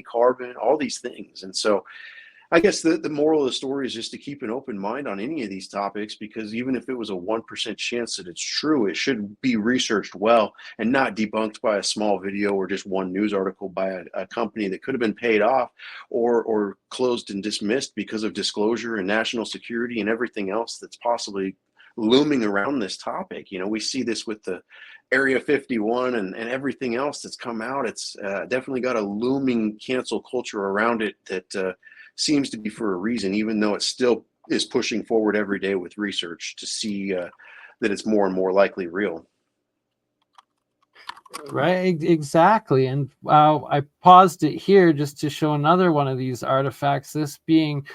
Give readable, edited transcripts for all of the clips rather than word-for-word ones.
carbon, all these things. And so I guess the moral of the story is just to keep an open mind on any of these topics, because even if it was a 1% chance that it's true, it should be researched well and not debunked by a small video or just one news article by a company that could have been paid off or closed and dismissed because of disclosure and national security and everything else that's possibly looming around this topic. You know, we see this with the Area 51 and everything else that's come out. It's definitely got a looming cancel culture around it that seems to be for a reason, even though it still is pushing forward every day with research to see that it's more and more likely real. Right, exactly. And I paused it here just to show another one of these artifacts, this being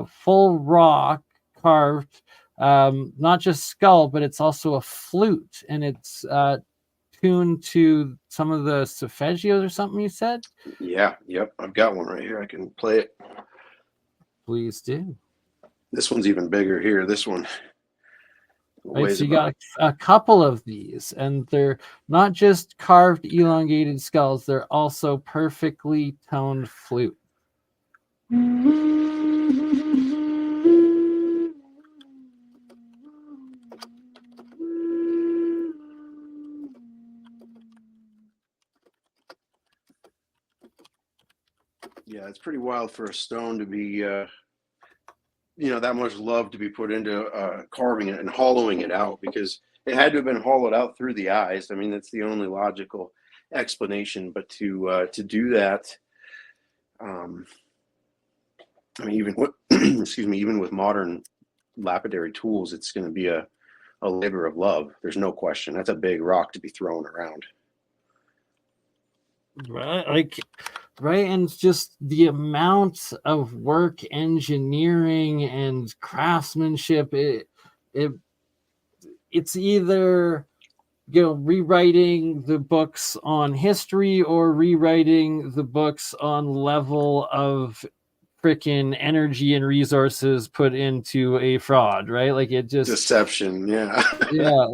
full rock carved, not just skull, but it's also a flute, and it's tuned to some of the solfeggios or something, you said? Yeah, yep, I've got one right here. I can play it. Please do. This one's even bigger here. This one right, so you got a couple of these, and they're not just carved elongated skulls, they're also perfectly toned flute. Yeah, it's pretty wild for a stone to be, that much love to be put into carving it and hollowing it out, because it had to have been hollowed out through the eyes. I mean, that's the only logical explanation. But to do that, I mean, even with, even with modern lapidary tools, it's going to be a labor of love. There's no question. That's a big rock to be thrown around. Right, and just the amount of work, engineering, and craftsmanship. It's either rewriting the books on history or rewriting the books on level of freaking energy and resources put into a fraud. Right, like it just deception. Yeah, yeah,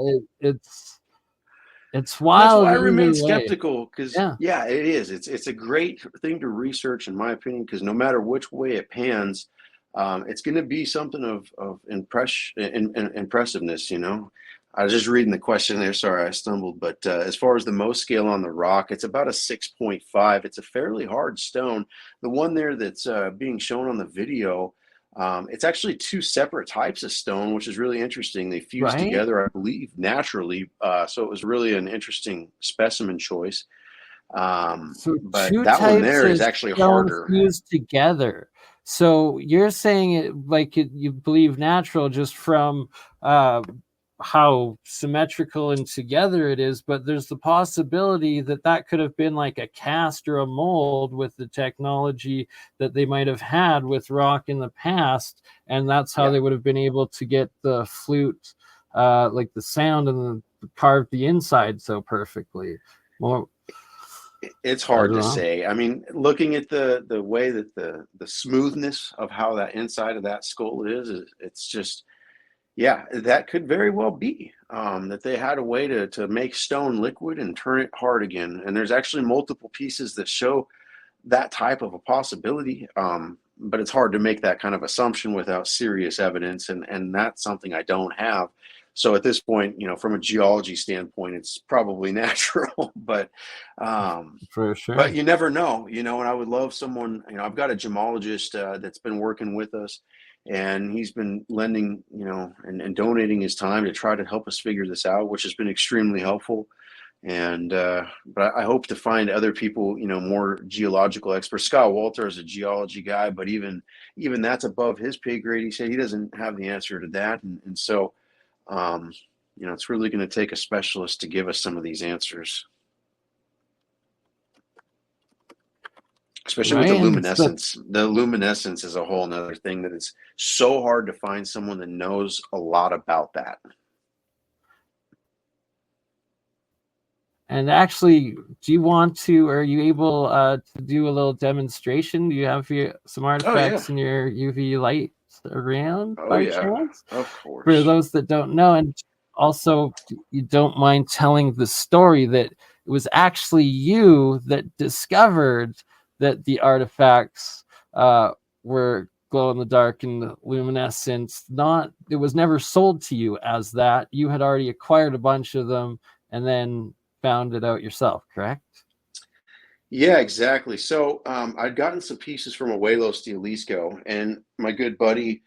it's wild. That's why I remain skeptical, because yeah, it is. It's a great thing to research, in my opinion, because no matter which way it pans, it's going to be something of impressiveness. You know, I was just reading the question there. Sorry, I stumbled. But as far as the Mohs scale on the rock, it's about a 6.5. It's a fairly hard stone. The one there that's being shown on the video, it's actually two separate types of stone, which is really interesting. They fuse together, I believe, naturally. So it was really an interesting specimen choice. So but that one there is actually harder. Fused together. So you're saying it like you believe natural just from how symmetrical and together it is, but there's the possibility that could have been like a cast or a mold with the technology that they might have had with rock in the past, and that's how they would have been able to get the flute, like the sound and carve the inside so perfectly. Well, it's hard to say. I mean, looking at the way that the smoothness of how that inside of that skull is, it's just, yeah, that could very well be that they had a way to make stone liquid and turn it hard again. And there's actually multiple pieces that show that type of a possibility. But it's hard to make that kind of assumption without serious evidence. And that's something I don't have. So at this point, from a geology standpoint, it's probably natural, but for sure. But you never know, and I would love someone, I've got a gemologist that's been working with us, and he's been lending, and donating his time to try to help us figure this out, which has been extremely helpful. And but I hope to find other people, more geological experts. Scott Walter is a geology guy, but even that's above his pay grade. He said he doesn't have the answer to that, and so it's really going to take a specialist to give us some of these answers, especially with the luminescence. The luminescence is a whole nother thing that is so hard to find someone that knows a lot about that. And actually, are you able to do a little demonstration? Do you have some artifacts in your UV light around by chance? Of course. For those that don't know, and also you don't mind telling the story that it was actually you that discovered that the artifacts were glow in the dark and luminescent. Not, it was never sold to you as that. You had already acquired a bunch of them and then found it out yourself, correct? Yeah, exactly. So I'd gotten some pieces from Abuelos de Jalisco, and my good buddy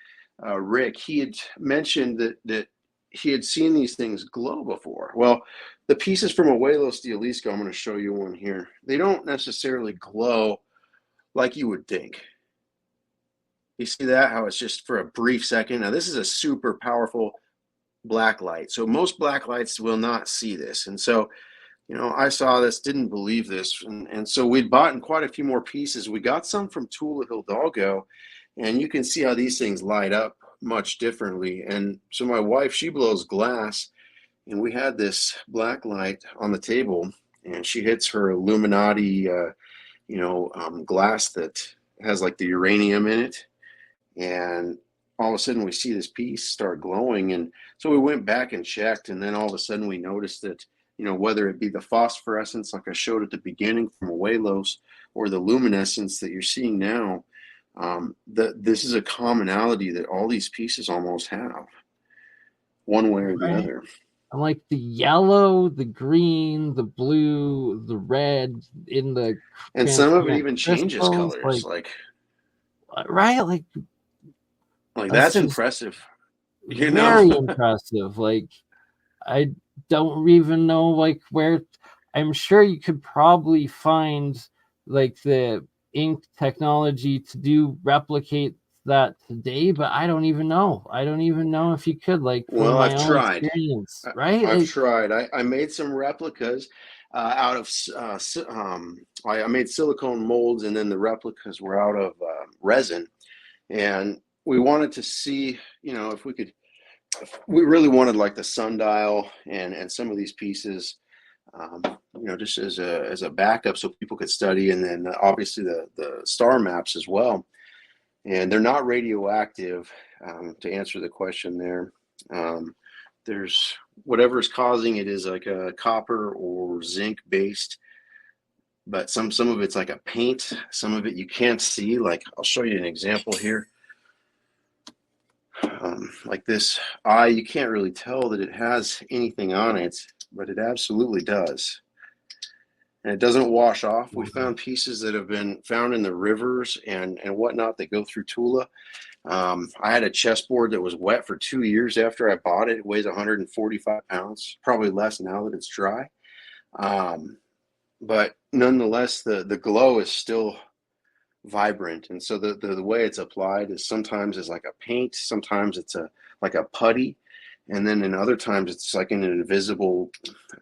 Rick, he had mentioned that he had seen these things glow before. Well, the pieces from Abuelos de Jalisco, I'm going to show you one here. They don't necessarily glow like you would think. You see that? How it's just for a brief second. Now, this is a super powerful black light. So most black lights will not see this. And so, I saw this, didn't believe this. And so we'd bought in quite a few more pieces. We got some from Tula Hidalgo, and you can see how these things light up much differently. And so my wife, she blows glass, and we had this black light on the table, and she hits her Illuminati, glass that has like the uranium in it. And all of a sudden we see this piece start glowing. And so we went back and checked, and then all of a sudden we noticed that, whether it be the phosphorescence like I showed at the beginning from Abuelos, or the luminescence that you're seeing now, this is a commonality that all these pieces almost have, one way or the other. And like the yellow, the green, the blue, the red in the, and some of it even changes colors, like right, like that's impressive. Very impressive. Like, I don't even know like where. I'm sure you could probably find like the ink technology to replicate that today, but I don't even know. I don't even know if you could, like, from well, my I've own tried. experience, right? I've tried. I made some replicas out of I made silicone molds, and then the replicas were out of resin. And we wanted to see, if we really wanted like the sundial and some of these pieces, just as a backup so people could study, and then obviously the star maps as well. And they're not radioactive, to answer the question there. There's whatever is causing it is like a copper or zinc based, but some of it's like a paint. Some of it you can't see. Like, I'll show you an example here. Like this eye, you can't really tell that it has anything on it, but it absolutely does. And it doesn't wash off. We found pieces that have been found in the rivers and whatnot that go through Tula. I had a chessboard that was wet for 2 years after I bought it. It weighs 145 pounds, probably less now that it's dry. But nonetheless, the glow is still vibrant. And so the way it's applied is sometimes it's like a paint, sometimes it's like a putty, and then in other times it's like an invisible,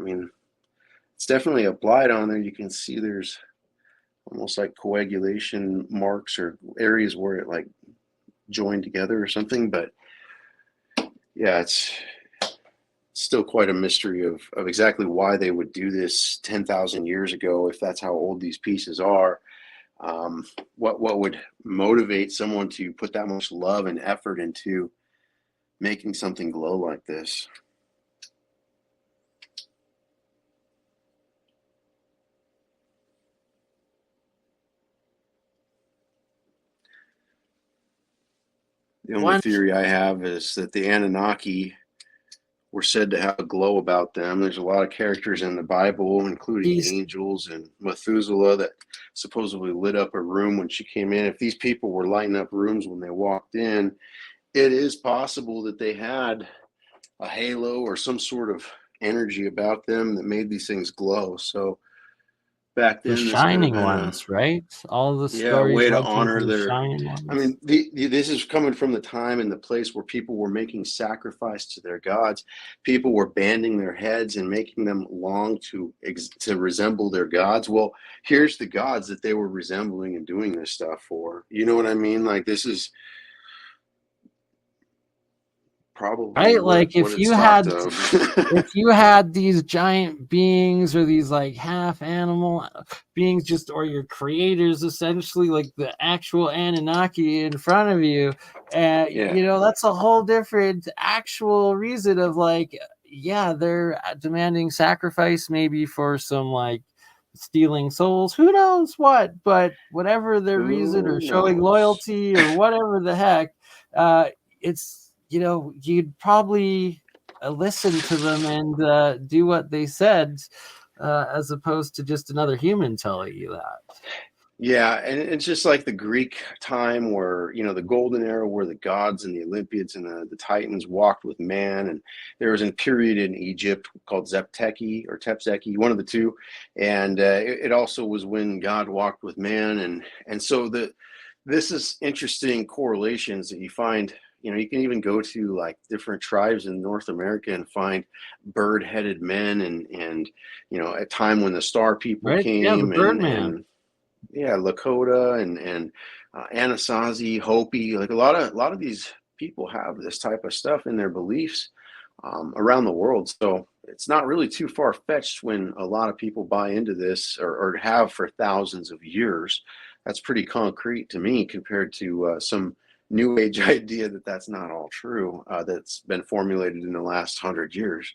it's definitely applied on there. You can see there's almost like coagulation marks or areas where it like joined together or something. But yeah, it's still quite a mystery of exactly why they would do this 10,000 years ago, if that's how old these pieces are. What would motivate someone to put that much love and effort into making something glow like this? The only theory I have is that the Anunnaki were said to have a glow about them. There's a lot of characters in the Bible, including angels and Methuselah, that supposedly lit up a room when she came in. If these people were lighting up rooms when they walked in, it is possible that they had a halo or some sort of energy about them that made these things glow. So back then, the shining ones, right? All the stories, way to honor their shining ones. This is coming from the time and the place where people were making sacrifice to their gods. People were banding their heads and making them long to resemble their gods. Well, here's the gods that they were resembling and doing this stuff for. You know what I mean? Like, this is probably right, like if you had these giant beings, or these like half animal beings, just, or your creators, essentially, like the actual Anunnaki in front of you, and that's a whole different actual reason of like, they're demanding sacrifice maybe for some like stealing souls, who knows what, but whatever their reason, or Who showing knows? loyalty or whatever the heck, it's, you'd probably listen to them and do what they said, as opposed to just another human telling you that. Yeah, and it's just like the Greek time where, the golden era where the gods and the Olympians and the Titans walked with man. And there was a period in Egypt called Zepteki or Tepseki, one of the two. And it also was when God walked with man. And so this is interesting correlations that you find. You can even go to like different tribes in North America and find bird-headed men and a time when the star people Right? Yeah, the came Birdman. and yeah, Lakota and Anasazi, Hopi, like a lot of these people have this type of stuff in their beliefs around the world. So it's not really too far fetched when a lot of people buy into this or have for thousands of years. That's pretty concrete to me compared to some new age idea that that's not all true. That's been formulated in the last 100 years.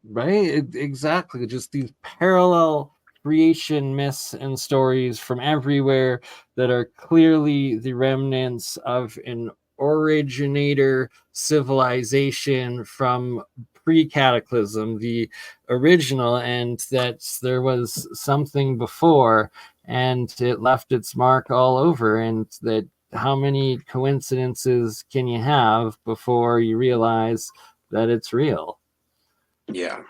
Right? Exactly. Just these parallel creation myths and stories from everywhere that are clearly the remnants of an originator civilization from pre-cataclysm, the original, and that there was something before and it left its mark all over, and that how many coincidences can you have before you realize that it's real? Yeah.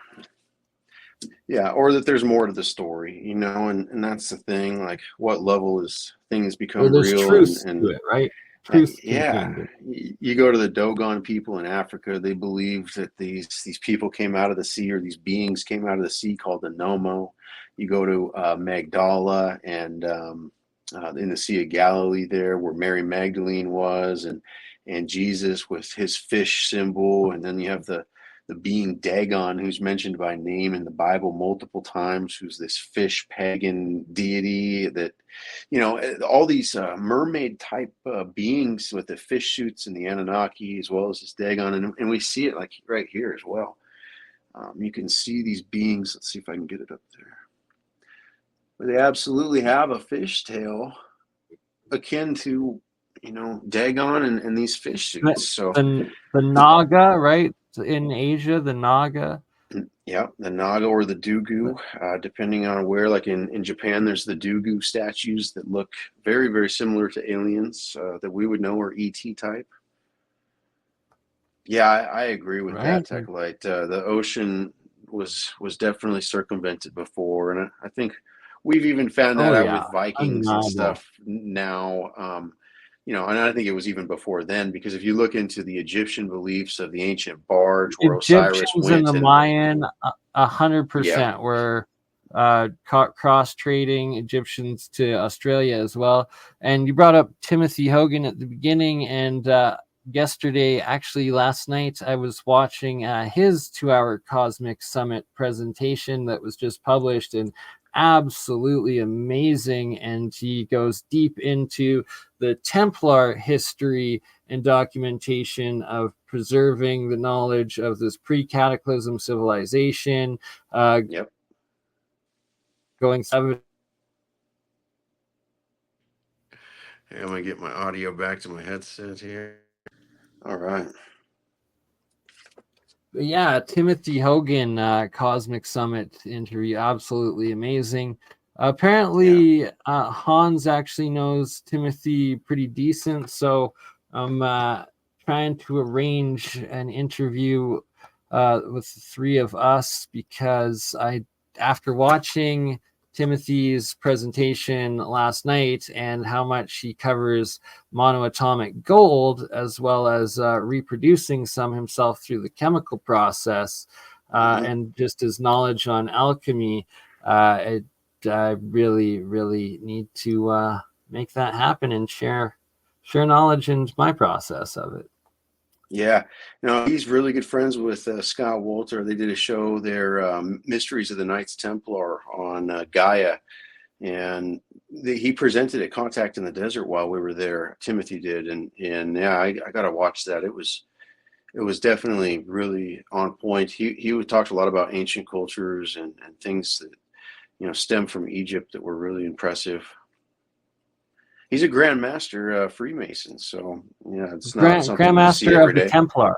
Yeah, or that there's more to the story, and that's the thing. Like, what level is things Or become there's real, truth to it, right? Truth yeah, contained in it. you go to the Dogon people in Africa. They believe that these people came out of the sea, or these beings came out of the sea called the Nomo. You go to Magdala and in the Sea of Galilee, there where Mary Magdalene was, and Jesus with his fish symbol, and then you have the being Dagon, who's mentioned by name in the Bible multiple times, who's this fish pagan deity that, all these mermaid type beings with the fish suits and the Anunnaki, as well as this Dagon. And we see it like right here as well. You can see these beings. Let's see if I can get it up there. But they absolutely have a fish tail akin to, Dagon and these fish The, suits. So the Naga, right? In Asia, the Naga. yeah, the Naga or the Dugu, depending on where. Like in Japan, there's the Dugu statues that look very, very similar to aliens that we would know are ET type. Yeah, I agree with that, Right? Techlite. The ocean was definitely circumvented before, and I think we've even found that Oh out yeah, with Vikings and undeniable. stuff now. And I think it was even before then, because if you look into the Egyptian beliefs of the ancient barge where Osiris Egyptians and went the and Mayan, yeah. 100% were cross trading Egyptians to Australia as well. And you brought up Timothy Hogan at the beginning, and yesterday, actually last night, I was watching his 2-hour Cosmic Summit presentation that was just published, and absolutely amazing. And he goes deep into the Templar history and documentation of preserving the knowledge of this pre-cataclysm civilization, Yep. going seven. Hey, I'm gonna get my audio back to my headset here. All right. Yeah, Timothy Hogan Cosmic Summit interview, absolutely amazing. Yeah. Apparently, Hans actually knows Timothy pretty decent, so I'm trying to arrange an interview with the three of us, because after watching Timothy's presentation last night and how much he covers monoatomic gold, as well as reproducing some himself through the chemical process, Hmm. and just his knowledge on alchemy, I really, really need to make that happen and share knowledge and my process of it. Yeah. He's really good friends with Scott Wolter. They did a show, their Mysteries of the Knights Templar on Gaia, and he presented at Contact in the Desert while we were there. Timothy did, and yeah, I got to watch that. It was definitely really on point. He talked a lot about ancient cultures and things that stem from Egypt that were really impressive. He's a Grand Master Freemason, so it's not something you see Grandmaster every of the day. Templar.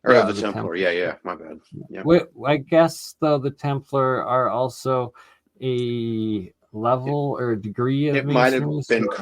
Or Yeah, of the Templar. Yeah, my bad. Yeah. I guess though the Templar are also a level or degree of It might have masonry. been